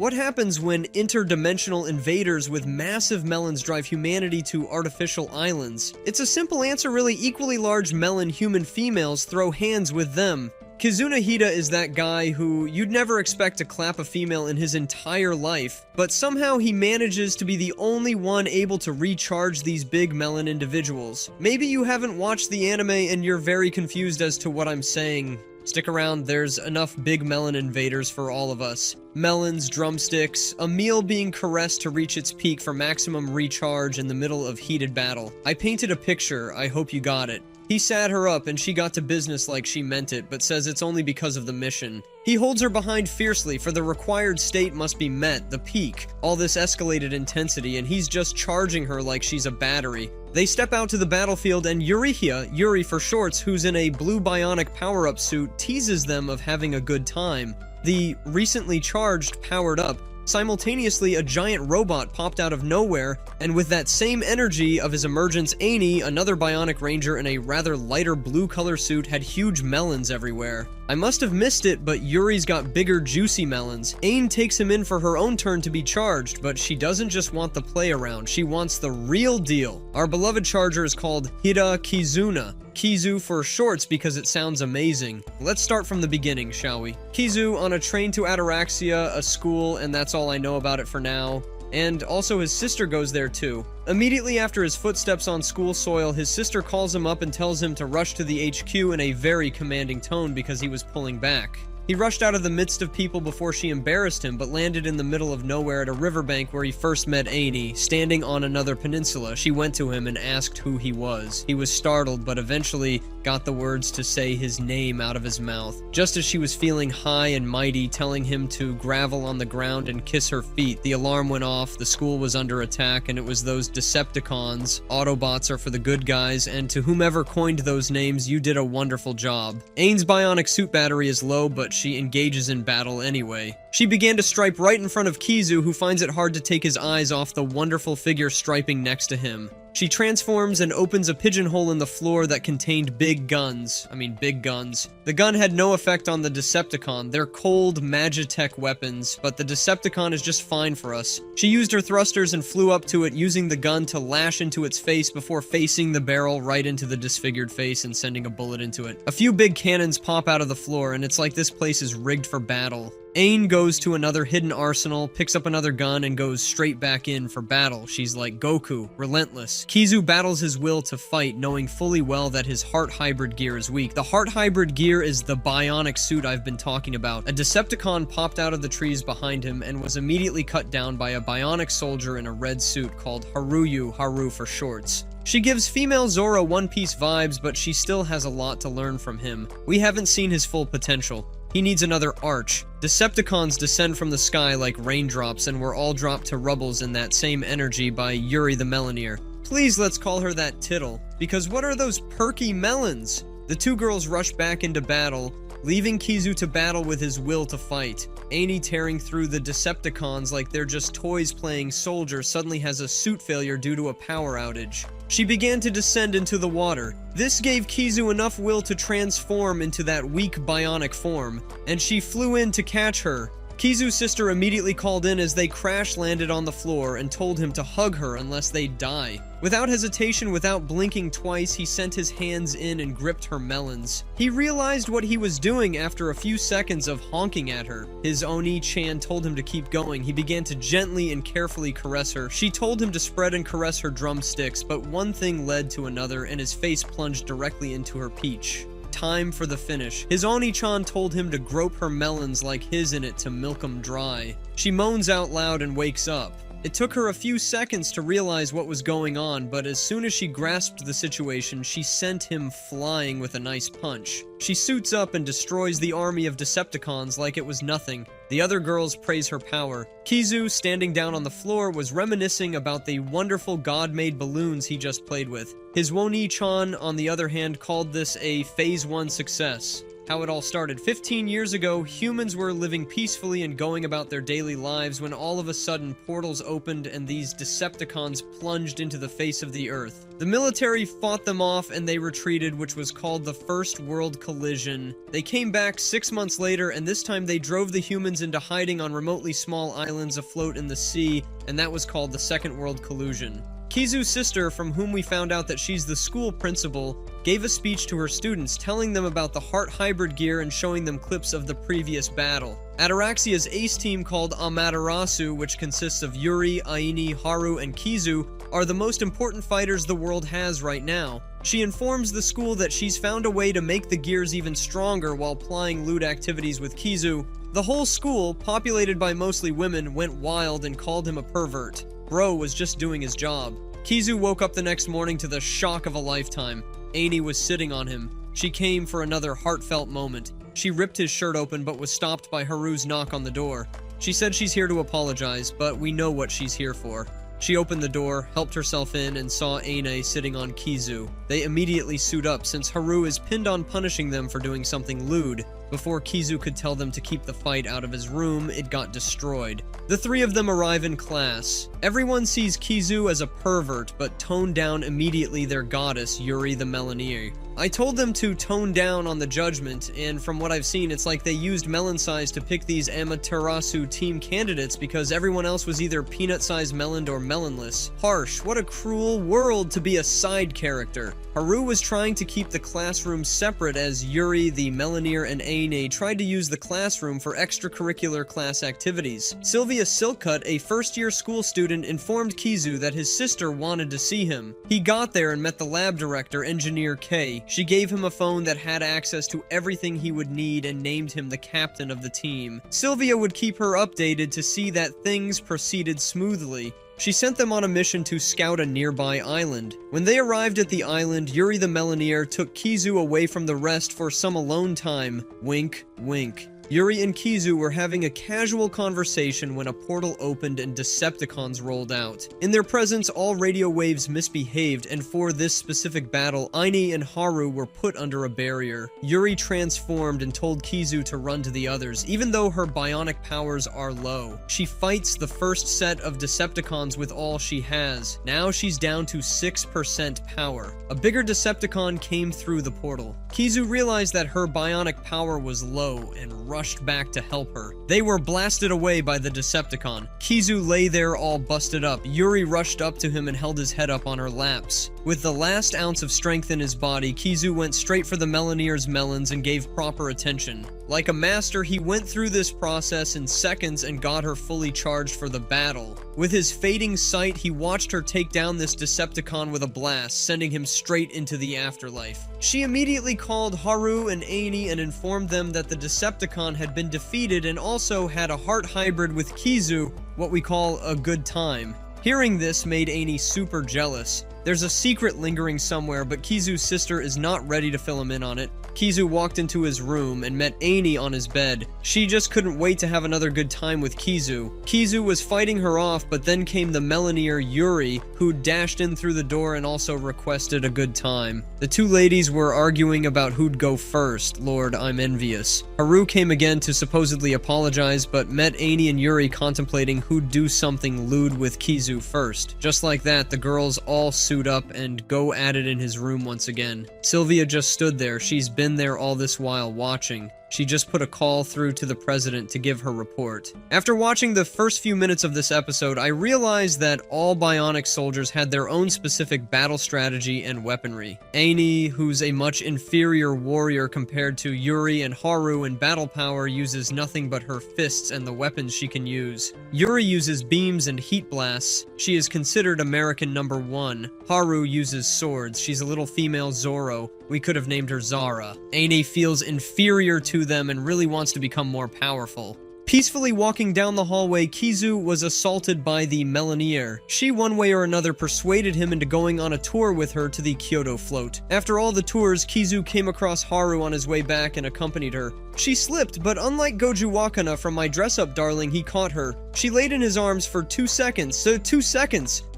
What happens when interdimensional invaders with massive melons drive humanity to artificial islands? It's a simple answer really. Equally large melon human females throw hands with them. Kizuna Hida is that guy who you'd never expect to clap a female in his entire life, but somehow he manages to be the only one able to recharge these big melon individuals. Maybe you haven't watched the anime and you're very confused as to what I'm saying. Stick around, there's enough big melon invaders for all of us. Melons, drumsticks, a meal being caressed to reach its peak for maximum recharge in the middle of heated battle. I painted a picture, I hope you got it. He sat her up and she got to business like she meant it, but says it's only because of the mission. He holds her behind fiercely, for the required state must be met, the peak. All this escalated intensity, and he's just charging her like she's a battery. They step out to the battlefield, and Yuri for shorts, who's in a blue bionic power-up suit, teases them of having a good time. The recently charged powered up. Simultaneously, a giant robot popped out of nowhere, and with that same energy of his emergence, Ani, another bionic ranger in a rather lighter blue color suit, had huge melons everywhere. I must have missed it, but Yuri's got bigger, juicy melons. Ain takes him in for her own turn to be charged, but she doesn't just want the play around, she wants the real deal. Our beloved charger is called Hida Kizuna. Kizu for shorts because it sounds amazing. Let's start from the beginning, shall we? Kizu on a train to Ataraxia, a school, and that's all I know about it for now. And also his sister goes there too. Immediately after his footsteps on school soil, his sister calls him up and tells him to rush to the HQ in a very commanding tone because he was pulling back. He rushed out of the midst of people before she embarrassed him, but landed in the middle of nowhere at a riverbank where he first met Ani, standing on another peninsula. She went to him and asked who he was. He was startled, but eventually got the words to say his name out of his mouth. Just as she was feeling high and mighty, telling him to grovel on the ground and kiss her feet, the alarm went off, the school was under attack, and it was those Decepticons. Autobots are for the good guys, and to whomever coined those names, you did a wonderful job. Ain's bionic suit battery is low, but she engages in battle anyway. She began to stripe right in front of Kizu, who finds it hard to take his eyes off the wonderful figure striping next to him. She transforms and opens a pigeonhole in the floor that contained big guns. Big guns. The gun had no effect on the Decepticon. They're cold, Magitech weapons, but the Decepticon is just fine for us. She used her thrusters and flew up to it, using the gun to lash into its face before facing the barrel right into the disfigured face and sending a bullet into it. A few big cannons pop out of the floor, and it's like this place is rigged for battle. Ain goes to another hidden arsenal, picks up another gun, and goes straight back in for battle. She's like Goku, relentless. Kizu battles his will to fight, knowing fully well that his heart hybrid gear is weak. The heart hybrid gear is the bionic suit I've been talking about. A Decepticon popped out of the trees behind him and was immediately cut down by a bionic soldier in a red suit called Haru for shorts. She gives female Zora One Piece vibes, but she still has a lot to learn from him. We haven't seen his full potential. He needs another arch. Decepticons descend from the sky like raindrops, and we're all dropped to rubbles in that same energy by Yuri the Meloneer. Please let's call her that Tittle, because what are those perky melons? The two girls rush back into battle, leaving Kizu to battle with his will to fight. Ani, tearing through the Decepticons like they're just toys playing soldier, suddenly has a suit failure due to a power outage. She began to descend into the water. This gave Kizu enough will to transform into that weak bionic form, and she flew in to catch her. Kizu's sister immediately called in as they crash-landed on the floor and told him to hug her unless they die. Without hesitation, without blinking twice, he sent his hands in and gripped her melons. He realized what he was doing after a few seconds of honking at her. His Oni-chan told him to keep going. He began to gently and carefully caress her. She told him to spread and caress her drumsticks, but one thing led to another, and his face plunged directly into her peach. Time for the finish. His Oni-chan told him to grope her melons like his in it to milk 'em dry. She moans out loud and wakes up. It took her a few seconds to realize what was going on, but as soon as she grasped the situation, she sent him flying with a nice punch. She suits up and destroys the army of Decepticons like it was nothing. The other girls praise her power. Kizu, standing down on the floor, was reminiscing about the wonderful god-made balloons he just played with. His Woni-chan, on the other hand, called this a Phase 1 success. How it all started. 15 years ago, humans were living peacefully and going about their daily lives when all of a sudden portals opened and these Decepticons plunged into the face of the Earth. The military fought them off and they retreated, which was called the First World Collision. They came back 6 months later, and this time they drove the humans into hiding on remotely small islands afloat in the sea, and that was called the Second World Collusion. Kizu's sister, from whom we found out that she's the school principal, gave a speech to her students telling them about the Heart Hybrid gear and showing them clips of the previous battle. Ataraxia's ace team called Amaterasu, which consists of Yuri, Aini, Haru, and Kizu, are the most important fighters the world has right now. She informs the school that she's found a way to make the gears even stronger while plying lewd activities with Kizu. The whole school, populated by mostly women, went wild and called him a pervert. Bro was just doing his job. Kizu woke up the next morning to the shock of a lifetime. Aini was sitting on him. She came for another heartfelt moment. She ripped his shirt open but was stopped by Haru's knock on the door. She said she's here to apologize, but we know what she's here for. She opened the door, helped herself in, and saw Aine sitting on Kizu. They immediately suit up since Haru is pinned on punishing them for doing something lewd. Before Kizu could tell them to keep the fight out of his room, it got destroyed. The three of them arrive in class. Everyone sees Kizu as a pervert, but tone down immediately their goddess, Yuri the Melanier. I told them to tone down on the judgment, and from what I've seen, it's like they used melon size to pick these Amaterasu team candidates because everyone else was either peanut-sized meloned or melonless. Harsh, what a cruel world to be a side character. Haru was trying to keep the classroom separate as Yuri, the Melanier, and Aine tried to use the classroom for extracurricular class activities. Sylvia Silkcut, a first-year school student, informed Kizu that his sister wanted to see him. He got there and met the lab director, Engineer K. She gave him a phone that had access to everything he would need and named him the captain of the team. Sylvia would keep her updated to see that things proceeded smoothly. She sent them on a mission to scout a nearby island. When they arrived at the island, Yuri the Melanier took Kizu away from the rest for some alone time. Wink, wink. Yuri and Kizu were having a casual conversation when a portal opened and Decepticons rolled out. In their presence, all radio waves misbehaved, and for this specific battle, Aini and Haru were put under a barrier. Yuri transformed and told Kizu to run to the others, even though her bionic powers are low. She fights the first set of Decepticons with all she has. Now she's down to 6% power. A bigger Decepticon came through the portal. Kizu realized that her bionic power was low and rushed back to help her. They were blasted away by the Decepticon. Kizu lay there all busted up. Yuri rushed up to him and held his head up on her laps. With the last ounce of strength in his body, Kizu went straight for the Melanier's melons and gave proper attention. Like a master, he went through this process in seconds and got her fully charged for the battle. With his fading sight, he watched her take down this Decepticon with a blast, sending him straight into the afterlife. She immediately called Haru and Aini and informed them that the Decepticon had been defeated and also had a heart hybrid with Kizu, what we call a good time. Hearing this made Aini super jealous. There's a secret lingering somewhere, but Kizu's sister is not ready to fill him in on it. Kizu walked into his room and met Aini on his bed. She just couldn't wait to have another good time with Kizu. Kizu was fighting her off, but then came the Melanier Yuri, who dashed in through the door and also requested a good time. The two ladies were arguing about who'd go first. Lord, I'm envious. Haru came again to supposedly apologize, but met Aini and Yuri contemplating who'd do something lewd with Kizu first. Just like that, the girls all suit up and go at it in his room once again. Sylvia just stood there. She's been there all this while watching. She just put a call through to the president to give her report. After watching the first few minutes of this episode, I realized that all bionic soldiers had their own specific battle strategy and weaponry. Aini, who's a much inferior warrior compared to Yuri and Haru in battle power, uses nothing but her fists and the weapons she can use. Yuri uses beams and heat blasts. She is considered American #1. Haru uses swords. She's a little female Zorro. We could have named her Zara. Aine feels inferior to them and really wants to become more powerful. Peacefully walking down the hallway, Kizu was assaulted by the Melanier. She, one way or another, persuaded him into going on a tour with her to the Kyoto float. After all the tours, Kizu came across Haru on his way back and accompanied her. She slipped, but unlike Goju Wakana from My Dress Up Darling, he caught her. She laid in his arms for 2 seconds,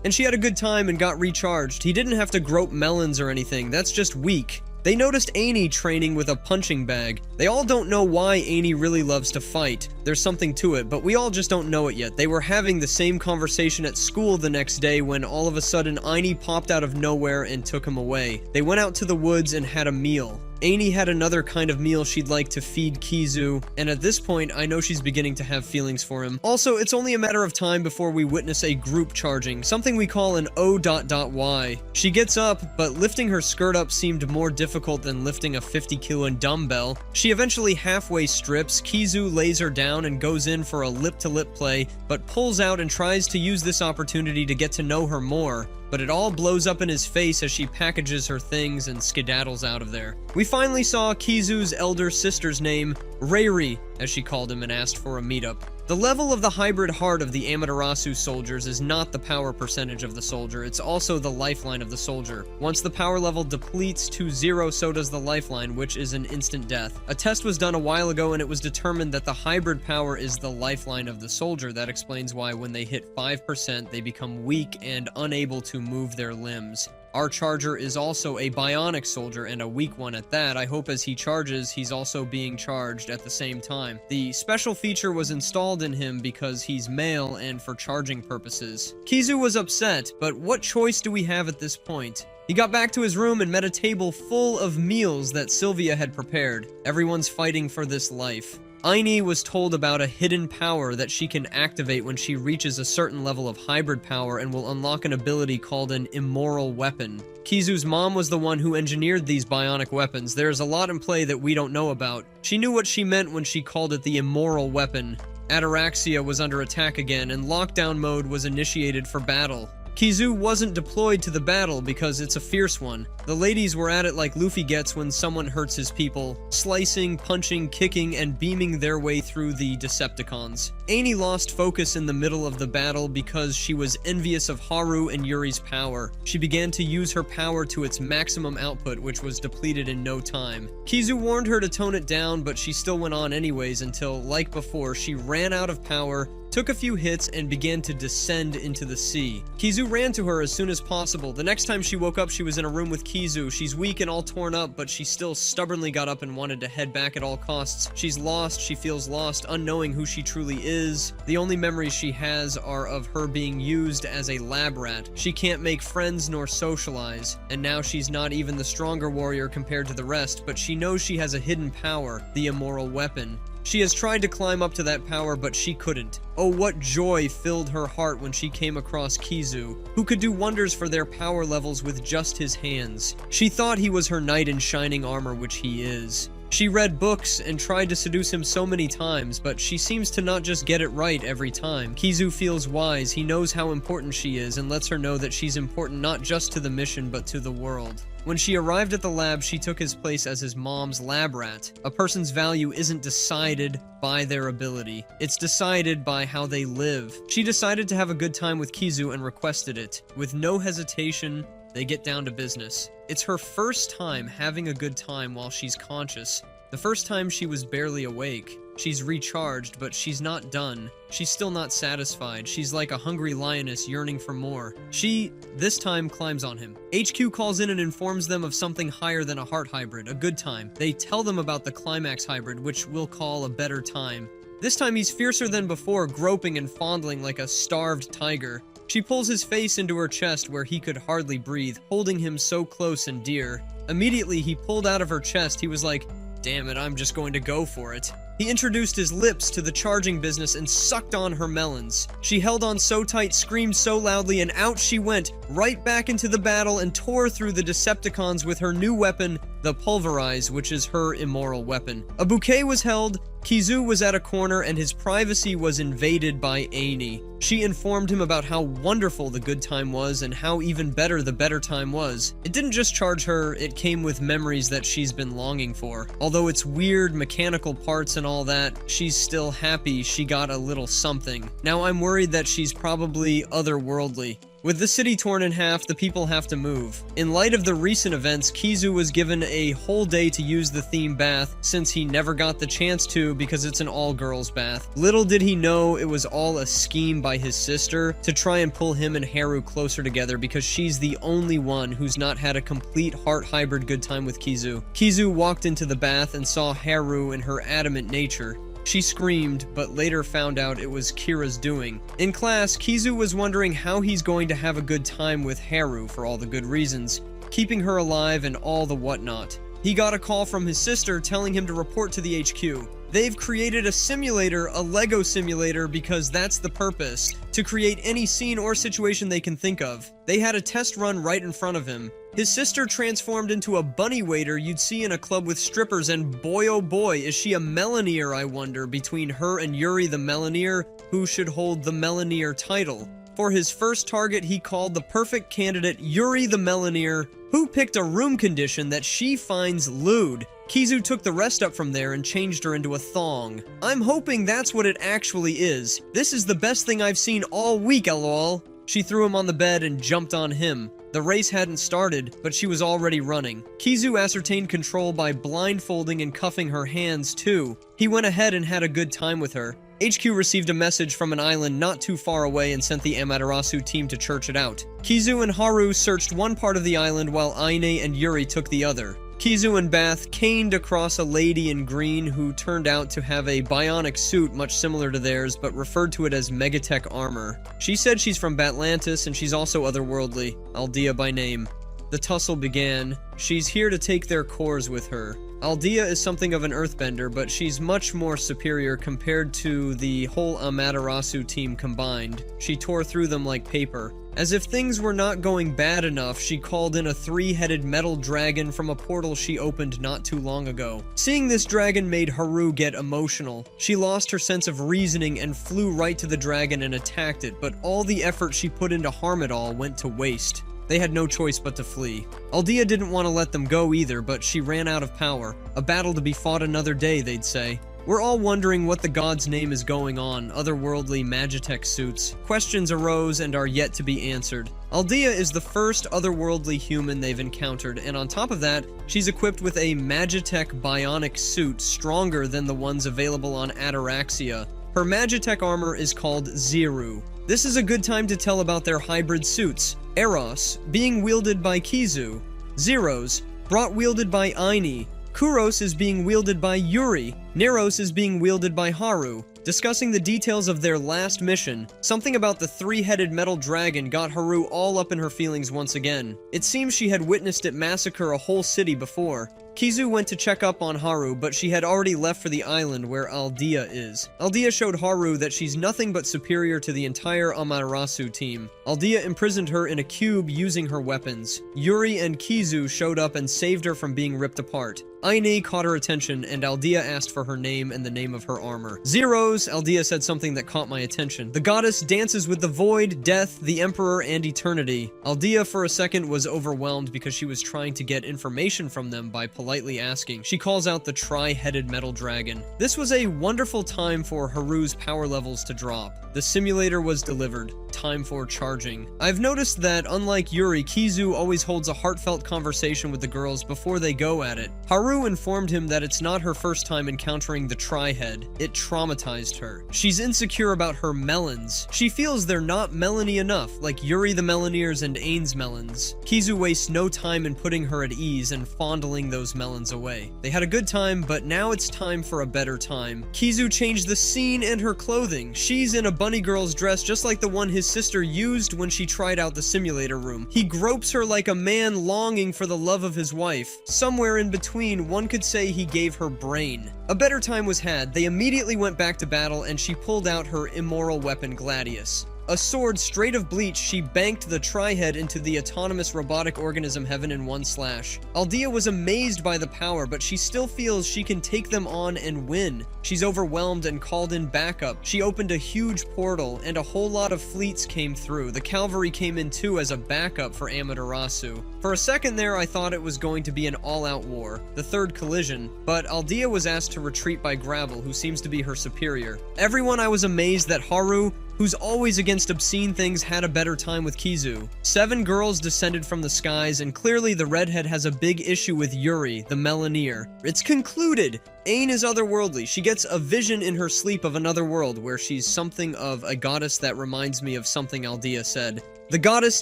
and she had a good time and got recharged. He didn't have to grope melons or anything, that's just weak. They noticed Ani training with a punching bag. They all don't know why Ani really loves to fight. There's something to it, but we all just don't know it yet. They were having the same conversation at school the next day when all of a sudden Ani popped out of nowhere and took him away. They went out to the woods and had a meal. Ani had another kind of meal she'd like to feed Kizu, and at this point, I know she's beginning to have feelings for him. Also, it's only a matter of time before we witness a group charging, something we call an O.Y. She gets up, but lifting her skirt up seemed more difficult than lifting a 50-kilo dumbbell. She eventually halfway strips, Kizu lays her down and goes in for a lip-to-lip play, but pulls out and tries to use this opportunity to get to know her more. But it all blows up in his face as she packages her things and skedaddles out of there. We finally saw Kizu's elder sister's name, Reiri, as she called him, and asked for a meetup. The level of the hybrid heart of the Amaterasu soldiers is not the power percentage of the soldier, it's also the lifeline of the soldier. Once the power level depletes to 0, so does the lifeline, which is an instant death. A test was done a while ago and it was determined that the hybrid power is the lifeline of the soldier. That explains why when they hit 5%, they become weak and unable to move their limbs. Our charger is also a bionic soldier, and a weak one at that. I hope as he charges, he's also being charged at the same time. The special feature was installed in him because he's male and for charging purposes. Kizu was upset, but what choice do we have at this point? He got back to his room and met a table full of meals that Sylvia had prepared. Everyone's fighting for this life. Ani was told about a hidden power that she can activate when she reaches a certain level of hybrid power and will unlock an ability called an immoral weapon. Kizu's mom was the one who engineered these bionic weapons. There's a lot in play that we don't know about. She knew what she meant when she called it the immoral weapon. Ataraxia was under attack again, and lockdown mode was initiated for battle. Kizu wasn't deployed to the battle because it's a fierce one. The ladies were at it like Luffy gets when someone hurts his people, slicing, punching, kicking, and beaming their way through the Decepticons. Ani lost focus in the middle of the battle because she was envious of Haru and Yuri's power. She began to use her power to its maximum output, which was depleted in no time. Kizu warned her to tone it down, but she still went on anyways until, like before, she ran out of power, took a few hits, and began to descend into the sea. Kizu ran to her as soon as possible. The next time she woke up, she was in a room with Kizu. She's weak and all torn up, but she still stubbornly got up and wanted to head back at all costs. She's lost, she feels lost, unknowing who she truly is. The only memories she has are of her being used as a lab rat. She can't make friends nor socialize, and now she's not even the stronger warrior compared to the rest, but she knows she has a hidden power, the immoral weapon. She has tried to climb up to that power, but she couldn't. Oh, what joy filled her heart when she came across Kizu, who could do wonders for their power levels with just his hands. She thought he was her knight in shining armor, which he is. She read books and tried to seduce him so many times, but she seems to not just get it right every time. Kizu feels wise, he knows how important she is, and lets her know that she's important not just to the mission, but to the world. When she arrived at the lab, she took his place as his mom's lab rat. A person's value isn't decided by their ability. It's decided by how they live. She decided to have a good time with Kizu and requested it. With no hesitation, they get down to business. It's her first time having a good time while she's conscious. The first time she was barely awake. She's recharged, but she's not done. She's still not satisfied. She's like a hungry lioness yearning for more. She, this time, climbs on him. HQ calls in and informs them of something higher than a heart hybrid, a good time. They tell them about the climax hybrid, which we'll call a better time. This time he's fiercer than before, groping and fondling like a starved tiger. She pulls his face into her chest where he could hardly breathe, holding him so close and dear. Immediately he pulled out of her chest. He was like, "Damn it, I'm just going to go for it." He introduced his lips to the charging business and sucked on her melons. She held on so tight, screamed so loudly, and out she went, right back into the battle and tore through the Decepticons with her new weapon, the Pulverize, which is her immoral weapon. A bouquet was held, Kizu was at a corner, and his privacy was invaded by Ani. She informed him about how wonderful the good time was and how even better the better time was. It didn't just charge her, it came with memories that she's been longing for. Although it's weird, mechanical parts and all that, she's still happy she got a little something. Now I'm worried that she's probably otherworldly. With the city torn in half, the people have to move. In light of the recent events, Kizu was given a whole day to use the theme bath, since he never got the chance to because it's an all-girls bath. Little did he know it was all a scheme by his sister to try and pull him and Haru closer together, because she's the only one who's not had a complete heart hybrid good time with Kizu. Kizu walked into the bath and saw Haru in her adamant nature. She screamed, but later found out it was Kira's doing. In class, Kizu was wondering how he's going to have a good time with Haru for all the good reasons, keeping her alive and all the whatnot. He got a call from his sister telling him to report to the HQ. They've created a simulator, a Lego simulator, because that's the purpose, to create any scene or situation they can think of. They had a test run right in front of him. His sister transformed into a bunny waiter you'd see in a club with strippers, and boy oh boy, is she a Melanier, I wonder, between her and Yuri the Melanier, who should hold the Melanier title. For his first target, he called the perfect candidate Yuri the Melanier, who picked a room condition that she finds lewd. Kizu took the rest up from there and changed her into a thong. I'm hoping that's what it actually is. This is the best thing I've seen all week, lol. She threw him on the bed and jumped on him. The race hadn't started, but she was already running. Kizu ascertained control by blindfolding and cuffing her hands too. He went ahead and had a good time with her. HQ received a message from an island not too far away and sent the Amaterasu team to church it out. Kizu and Haru searched one part of the island while Aine and Yuri took the other. Kizu and Bath caned across a lady in green who turned out to have a bionic suit much similar to theirs, but referred to it as Megatech armor. She said she's from Batlantis and she's also otherworldly, Aldea by name. The tussle began. She's here to take their cores with her. Aldea is something of an earthbender, but she's much more superior compared to the whole Amaterasu team combined. She tore through them like paper. As if things were not going bad enough, she called in a three-headed metal dragon from a portal she opened not too long ago. Seeing this dragon made Haru get emotional. She lost her sense of reasoning and flew right to the dragon and attacked it, but all the effort she put in to harm it all went to waste. They had no choice but to flee. Aldea didn't want to let them go either, but she ran out of power. A battle to be fought another day, they'd say. We're all wondering what the god's name is going on, otherworldly Magitech suits. Questions arose and are yet to be answered. Aldea is the first otherworldly human they've encountered, and on top of that, she's equipped with a Magitech bionic suit stronger than the ones available on Ataraxia. Her Magitech armor is called Ziru. This is a good time to tell about their hybrid suits. Eros, being wielded by Kizu. Zeros, brought wielded by Aine. Kuros is being wielded by Yuri. Neros is being wielded by Haru. Discussing the details of their last mission, something about the three-headed metal dragon got Haru all up in her feelings once again. It seems she had witnessed it massacre a whole city before. Kizu went to check up on Haru, but she had already left for the island where Aldea is. Aldea showed Haru that she's nothing but superior to the entire Amaterasu team. Aldea imprisoned her in a cube using her weapons. Yuri and Kizu showed up and saved her from being ripped apart. Aine caught her attention, and Aldea asked for her name and the name of her armor. Zeros, Aldea said something that caught my attention. The goddess dances with the void, death, the emperor, and eternity. Aldea for a second was overwhelmed because she was trying to get information from them by politely asking. She calls out the tri-headed metal dragon. This was a wonderful time for Haru's power levels to drop. The simulator was delivered. Time for charging. I've noticed that, unlike Yuri, Kizu always holds a heartfelt conversation with the girls before they go at it. Haru informed him that it's not her first time encountering the Tri-Head. It traumatized her. She's insecure about her melons. She feels they're not melony enough, like Yuri the Melaniers and Aine's melons. Kizu wastes no time in putting her at ease and fondling those melons away. They had a good time, but now it's time for a better time. Kizu changed the scene and her clothing. She's in a bunny girl's dress just like the one his sister used when she tried out the simulator room. He gropes her like a man longing for the love of his wife. Somewhere in between, one could say he gave her brain. A better time was had. They immediately went back to battle and she pulled out her immoral weapon Gladius. A sword straight of bleach, she banked the Tri-Head into the autonomous robotic organism heaven in one slash. Aldea was amazed by the power, but she still feels she can take them on and win. She's overwhelmed and called in backup. She opened a huge portal, and a whole lot of fleets came through. The cavalry came in too as a backup for Amaterasu. For a second there, I thought it was going to be an all-out war, the third collision, but Aldea was asked to retreat by Gravel, who seems to be her superior. Everyone, I was amazed that Haru, who's always against obscene things, had a better time with Kizu. 7 girls descended from the skies, and clearly the redhead has a big issue with Yuri, the Meloneer. It's concluded! Ain is otherworldly. She gets a vision in her sleep of another world where she's something of a goddess that reminds me of something Aldea said. The goddess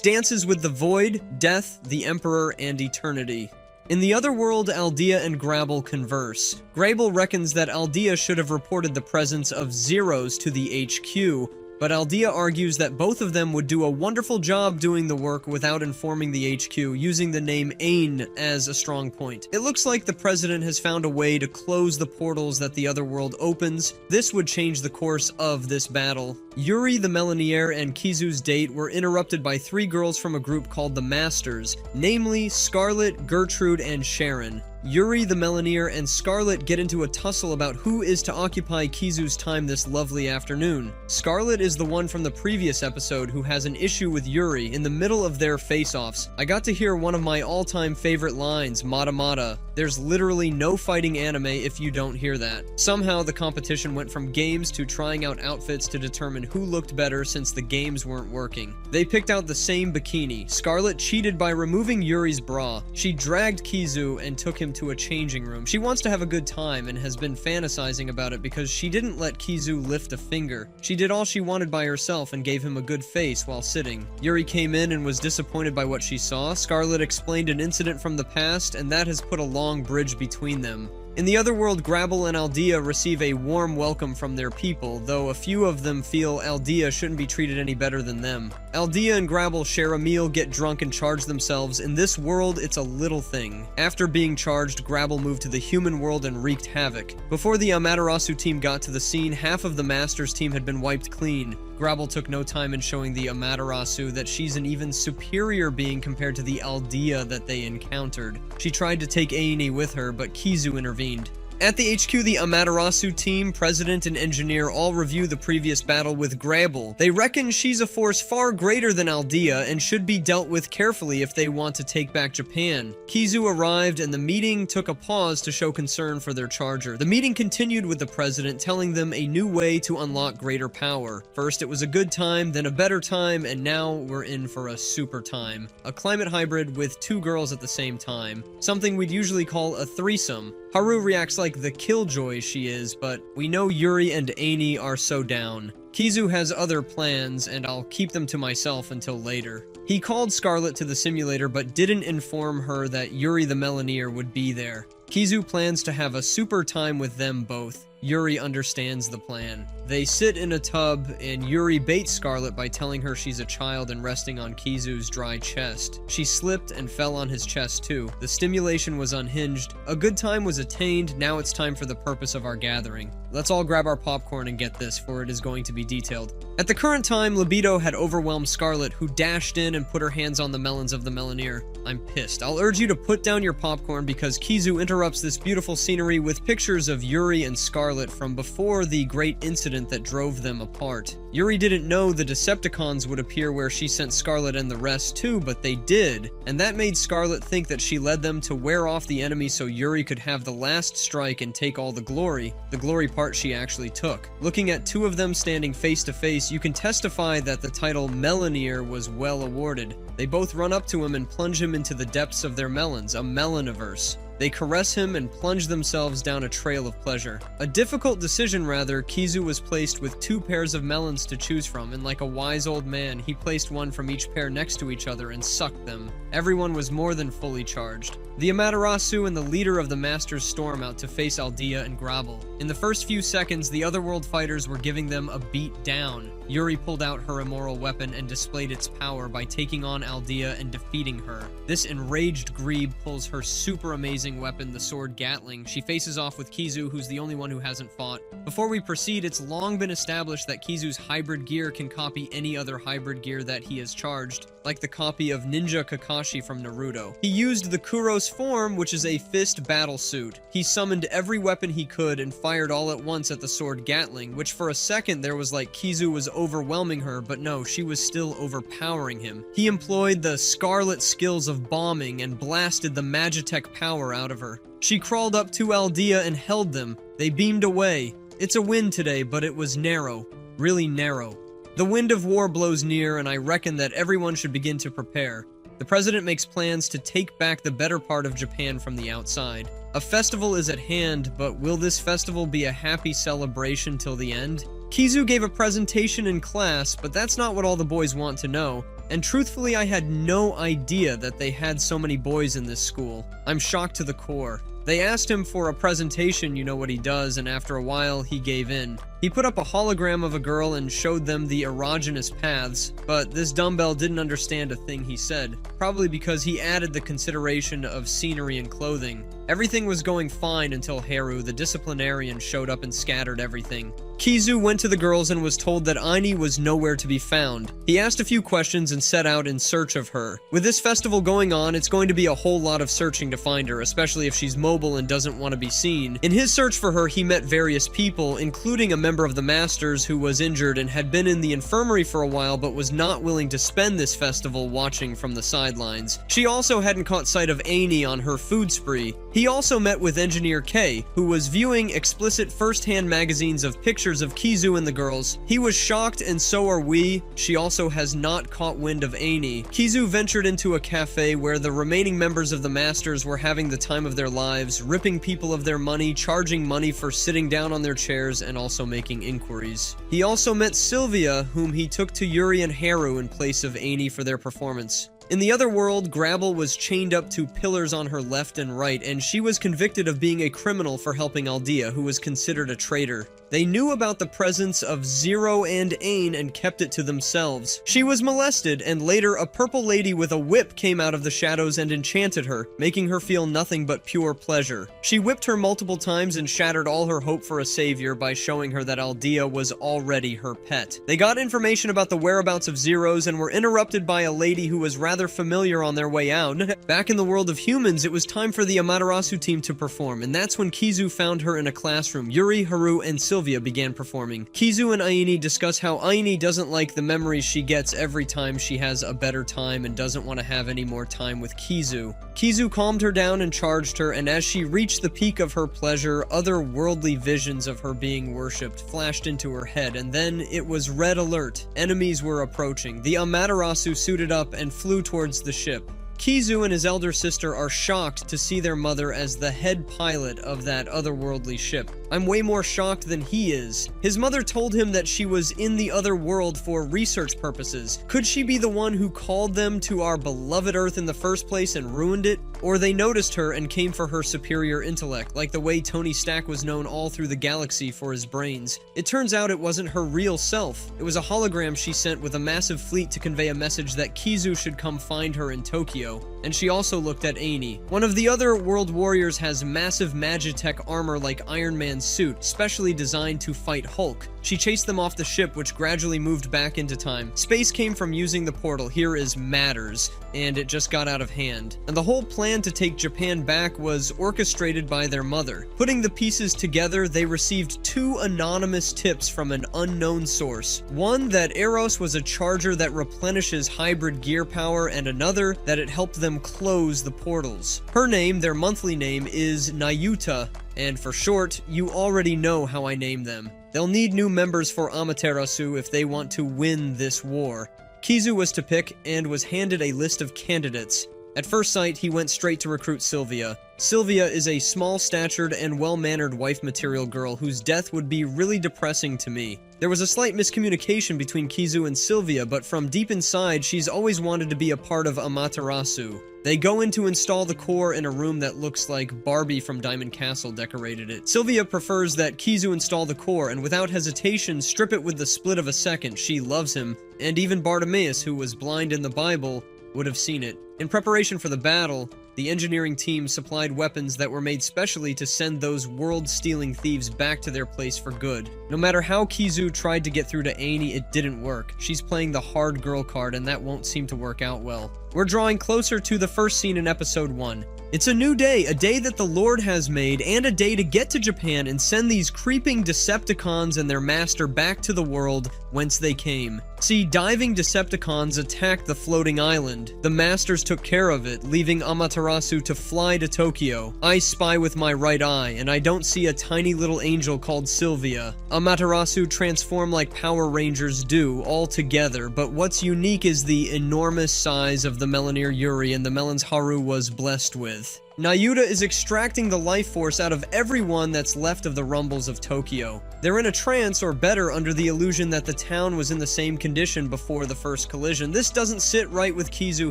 dances with the void, death, the emperor, and eternity. In the other world, Aldea and Grabble converse. Grabble reckons that Aldea should have reported the presence of zeros to the HQ, but Aldea argues that both of them would do a wonderful job doing the work without informing the HQ, using the name Ain as a strong point. It looks like the president has found a way to close the portals that the other world opens. This would change the course of this battle. Yuri the Meloneer and Kizu's date were interrupted by 3 girls from a group called the Masters, namely Scarlet, Gertrude, and Sharon. Yuri the Meloneer and Scarlet get into a tussle about who is to occupy Kizu's time this lovely afternoon. Scarlet is the one from the previous episode who has an issue with Yuri in the middle of their face-offs. I got to hear one of my all-time favorite lines, Mata Mata. There's literally no fighting anime if you don't hear that. Somehow the competition went from games to trying out outfits to determine who looked better since the games weren't working. They picked out the same bikini. Scarlet cheated by removing Yuri's bra. She dragged Kizu and took him to a changing room. She wants to have a good time and has been fantasizing about it because she didn't let Kizu lift a finger. She did all she wanted by herself and gave him a good face while sitting. Yuri came in and was disappointed by what she saw. Scarlet explained an incident from the past, and that has put a long bridge between them. In the other world, Grabble and Aldea receive a warm welcome from their people, though a few of them feel Aldea shouldn't be treated any better than them. Aldea and Grabble share a meal, get drunk, and charge themselves. In this world, it's a little thing. After being charged, Grabble moved to the human world and wreaked havoc. Before the Amaterasu team got to the scene, half of the Masters team had been wiped clean. Grabble took no time in showing the Amaterasu that she's an even superior being compared to the Aldea that they encountered. She tried to take Aini with her, but Kizu intervened. At the HQ, the Amaterasu team, president, and engineer all review the previous battle with Grabble. They reckon she's a force far greater than Aldea and should be dealt with carefully if they want to take back Japan. Kizu arrived and the meeting took a pause to show concern for their charger. The meeting continued with the president telling them a new way to unlock greater power. First it was a good time, then a better time, and now we're in for a super time. A climate hybrid with 2 girls at the same time. Something we'd usually call a threesome. Haru reacts like the killjoy she is, but we know Yuri and Aini are so down. Kizu has other plans, and I'll keep them to myself until later. He called Scarlet to the simulator, but didn't inform her that Yuri the Meloneer would be there. Kizu plans to have a super time with them both. Yuri understands the plan. They sit in a tub, and Yuri baits Scarlet by telling her she's a child and resting on Kizu's dry chest. She slipped and fell on his chest too. The stimulation was unhinged. A good time was attained. Now it's time for the purpose of our gathering. Let's all grab our popcorn and get this, for it is going to be detailed. At the current time, libido had overwhelmed Scarlet, who dashed in and put her hands on the melons of the Meloneer. I'm pissed. I'll urge you to put down your popcorn because Kizu interrupts this beautiful scenery with pictures of Yuri and Scarlet from before the great incident that drove them apart. Yuri didn't know the Decepticons would appear where she sent Scarlet and the rest too, but they did, and that made Scarlet think that she led them to wear off the enemy so Yuri could have the last strike and take all the glory part she actually took. Looking at 2 of them standing face to face, you can testify that the title Meloneer was well awarded. They both run up to him and plunge him into the depths of their melons, a meloniverse. They caress him and plunge themselves down a trail of pleasure. A difficult decision rather, Kizu was placed with 2 pairs of melons to choose from, and like a wise old man, he placed one from each pair next to each other and sucked them. Everyone was more than fully charged. The Amaterasu and the leader of the Masters storm out to face Aldea and Grabble. In the first few seconds, the Otherworld fighters were giving them a beat down. Yuri pulled out her immoral weapon and displayed its power by taking on Aldea and defeating her. This enraged Grebe pulls her super amazing weapon, the sword Gatling. She faces off with Kizu, who's the only one who hasn't fought. Before we proceed, it's long been established that Kizu's hybrid gear can copy any other hybrid gear that he has charged, like the copy of Ninja Kakashi from Naruto. He used the Kuros form, which is a fist battle suit. He summoned every weapon he could and fired all at once at the sword Gatling, which for a second there was like Kizu was overwhelming her, but no, she was still overpowering him. He employed the Scarlet skills of bombing and blasted the Magitech power out of her. She crawled up to Aldea and held them. They beamed away. It's a win today, but it was narrow. Really narrow. The wind of war blows near, and I reckon that everyone should begin to prepare. The president makes plans to take back the better part of Japan from the outside. A festival is at hand, but will this festival be a happy celebration till the end? Kizu gave a presentation in class, but that's not what all the boys want to know. And truthfully, I had no idea that they had so many boys in this school. I'm shocked to the core. They asked him for a presentation, you know what he does, and after a while, he gave in. He put up a hologram of a girl and showed them the erogenous paths, but this dumbbell didn't understand a thing he said, probably because he added the consideration of scenery and clothing. Everything was going fine until Haru, the disciplinarian, showed up and scattered everything. Kizu went to the girls and was told that Aini was nowhere to be found. He asked a few questions and set out in search of her. With this festival going on, it's going to be a whole lot of searching to find her, especially if she's mobile and doesn't want to be seen. In his search for her, he met various people, including a member of the Masters who was injured and had been in the infirmary for a while but was not willing to spend this festival watching from the sidelines. She also hadn't caught sight of Aini on her food spree. He also met with Engineer K, who was viewing explicit first-hand magazines of pictures of Kizu and the girls. He was shocked, and so are we. She also has not caught wind of Aini. Kizu ventured into a cafe where the remaining members of the Masters were having the time of their lives, ripping people of their money, charging money for sitting down on their chairs, and also making inquiries. He also met Sylvia, whom he took to Yuri and Haru in place of Aini for their performance. In the other world, Grabble was chained up to pillars on her left and right, and she was convicted of being a criminal for helping Aldea, who was considered a traitor. They knew about the presence of Zero and Ain and kept it to themselves. She was molested, and later a purple lady with a whip came out of the shadows and enchanted her, making her feel nothing but pure pleasure. She whipped her multiple times and shattered all her hope for a savior by showing her that Aldea was already her pet. They got information about the whereabouts of Zeros and were interrupted by a lady who was rather familiar on their way out. Back in the world of humans, it was time for the Amaterasu team to perform, and that's when Kizu found her in a classroom. Yuri, Haru, and Sylvia began performing. Kizu and Aini discuss how Aini doesn't like the memories she gets every time she has a better time and doesn't want to have any more time with Kizu. Kizu calmed her down and charged her, and as she reached the peak of her pleasure, other worldly visions of her being worshipped flashed into her head, and then it was red alert. Enemies were approaching. The Amaterasu suited up and flew towards the ship. Kizu and his elder sister are shocked to see their mother as the head pilot of that otherworldly ship. I'm way more shocked than he is. His mother told him that she was in the other world for research purposes. Could she be the one who called them to our beloved Earth in the first place and ruined it? Or they noticed her and came for her superior intellect, like the way Tony Stark was known all through the galaxy for his brains. It turns out it wasn't her real self. It was a hologram she sent with a massive fleet to convey a message that Kizu should come find her in Tokyo. And she also looked at Aini. One of the other world warriors has massive Magitech armor like Iron Man's suit, specially designed to fight Hulk. She chased them off the ship, which gradually moved back into time. Space came from using the portal, here is Matters, and it just got out of hand. And the whole plan to take Japan back was orchestrated by their mother. Putting the pieces together, they received 2 anonymous tips from an unknown source. One, that Eros was a charger that replenishes hybrid gear power, and another, that it helped them close the portals. Her name, their monthly name, is Nayuta, and for short, you already know how I name them. They'll need new members for Amaterasu if they want to win this war. Kizu was to pick, and was handed a list of candidates. At first sight, he went straight to recruit Sylvia. Sylvia is a small-statured and well-mannered wife-material girl whose death would be really depressing to me. There was a slight miscommunication between Kizu and Sylvia, but from deep inside, she's always wanted to be a part of Amaterasu. They go in to install the core in a room that looks like Barbie from Diamond Castle decorated it. Sylvia prefers that Kizu install the core, and without hesitation, strip it with the split of a second. She loves him, and even Bartimaeus, who was blind in the Bible, would have seen it. In preparation for the battle, the engineering team supplied weapons that were made specially to send those world-stealing thieves back to their place for good. No matter how Kizu tried to get through to Aini, it didn't work. She's playing the hard girl card, and that won't seem to work out well. We're drawing closer to the first scene in episode 1. It's a new day, a day that the Lord has made, and a day to get to Japan and send these creeping Decepticons and their master back to the world whence they came. See, diving Decepticons attacked the floating island. The masters took care of it, leaving Amaterasu to fly to Tokyo. I spy with my right eye, and I don't see a tiny little angel called Sylvia. Amaterasu transform like Power Rangers do, all together, but what's unique is the enormous size of the Melonier Yuri and the melons Haru was blessed with. Nayuta is extracting the life force out of everyone that's left of the rumbles of Tokyo. They're in a trance, or better, under the illusion that the town was in the same condition before the first collision. This doesn't sit right with Kizu.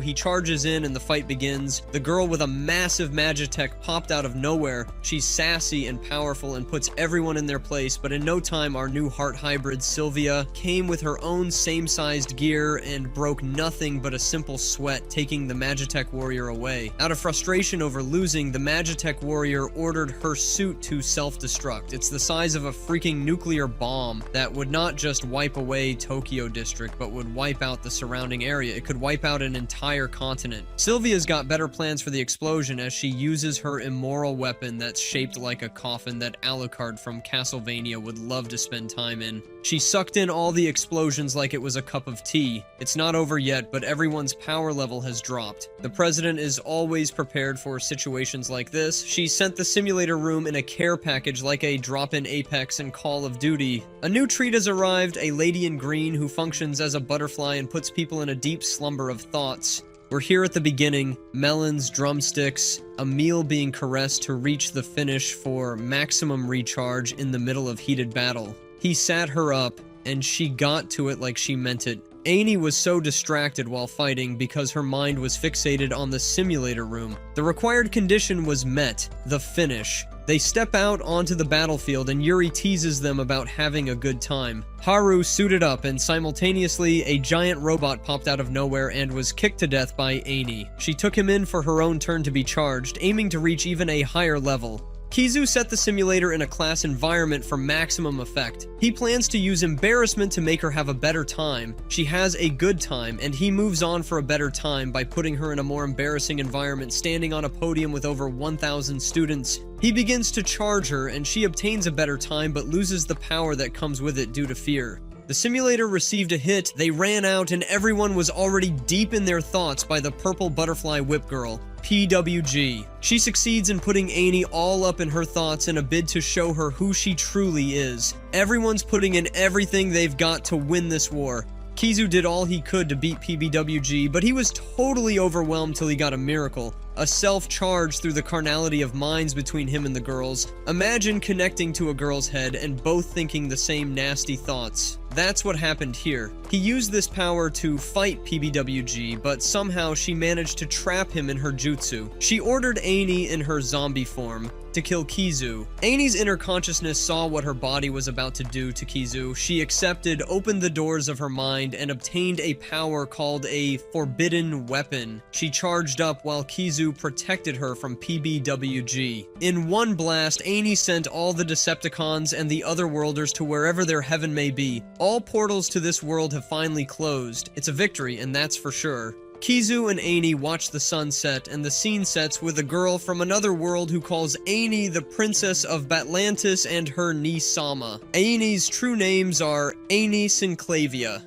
He charges in and the fight begins. The girl with a massive Magitech popped out of nowhere. She's sassy and powerful and puts everyone in their place, but in no time our new heart hybrid Sylvia came with her own same-sized gear and broke nothing but a simple sweat, taking the Magitech warrior away. Out of frustration over losing, the Magitech warrior ordered her suit to self-destruct. It's the size of a freaking nuclear bomb that would not just wipe away Tokyo district, but would wipe out the surrounding area. It could wipe out an entire continent. Sylvia's got better plans for the explosion as she uses her immoral weapon that's shaped like a coffin that Alucard from Castlevania would love to spend time in. She sucked in all the explosions like it was a cup of tea. It's not over yet, but everyone's power level has dropped. The president is always prepared for situations like this. She sent the simulator room in a care package like a drop-in Apex and Call of Duty. A new treat has arrived, a lady in green who functions as a butterfly and puts people in a deep slumber of thoughts. We're here at the beginning, melons, drumsticks, a meal being caressed to reach the finish for maximum recharge in the middle of heated battle. He sat her up, and she got to it like she meant it. Ani was so distracted while fighting because her mind was fixated on the simulator room. The required condition was met, the finish. They step out onto the battlefield and Yuri teases them about having a good time. Haru suited up and simultaneously a giant robot popped out of nowhere and was kicked to death by Ani. She took him in for her own turn to be charged, aiming to reach even a higher level. Kizu set the simulator in a class environment for maximum effect. He plans to use embarrassment to make her have a better time. She has a good time, and he moves on for a better time by putting her in a more embarrassing environment, standing on a podium with over 1,000 students. He begins to charge her, and she obtains a better time but loses the power that comes with it due to fear. The simulator received a hit, they ran out, and everyone was already deep in their thoughts by the purple butterfly whip girl. PWG. She succeeds in putting Ani all up in her thoughts in a bid to show her who she truly is. Everyone's putting in everything they've got to win this war. Kizu did all he could to beat PBWG, but he was totally overwhelmed till he got a miracle. A self-charge through the carnality of minds between him and the girls. Imagine connecting to a girl's head and both thinking the same nasty thoughts. That's what happened here. He used this power to fight PBWG, but somehow she managed to trap him in her jutsu. She ordered Ani in her zombie form to kill Kizu. Ani's inner consciousness saw what her body was about to do to Kizu. She accepted, opened the doors of her mind, and obtained a power called a forbidden weapon. She charged up while Kizu protected her from PBWG. In one blast, Ani sent all the Decepticons and the Otherworlders to wherever their heaven may be. All portals to this world have finally closed. It's a victory, and that's for sure. Kizu and Ani watch the sun set, and the scene sets with a girl from another world who calls Ani the Princess of Batlantis and her niece Sama. Ani's true names are Ani Synclavia.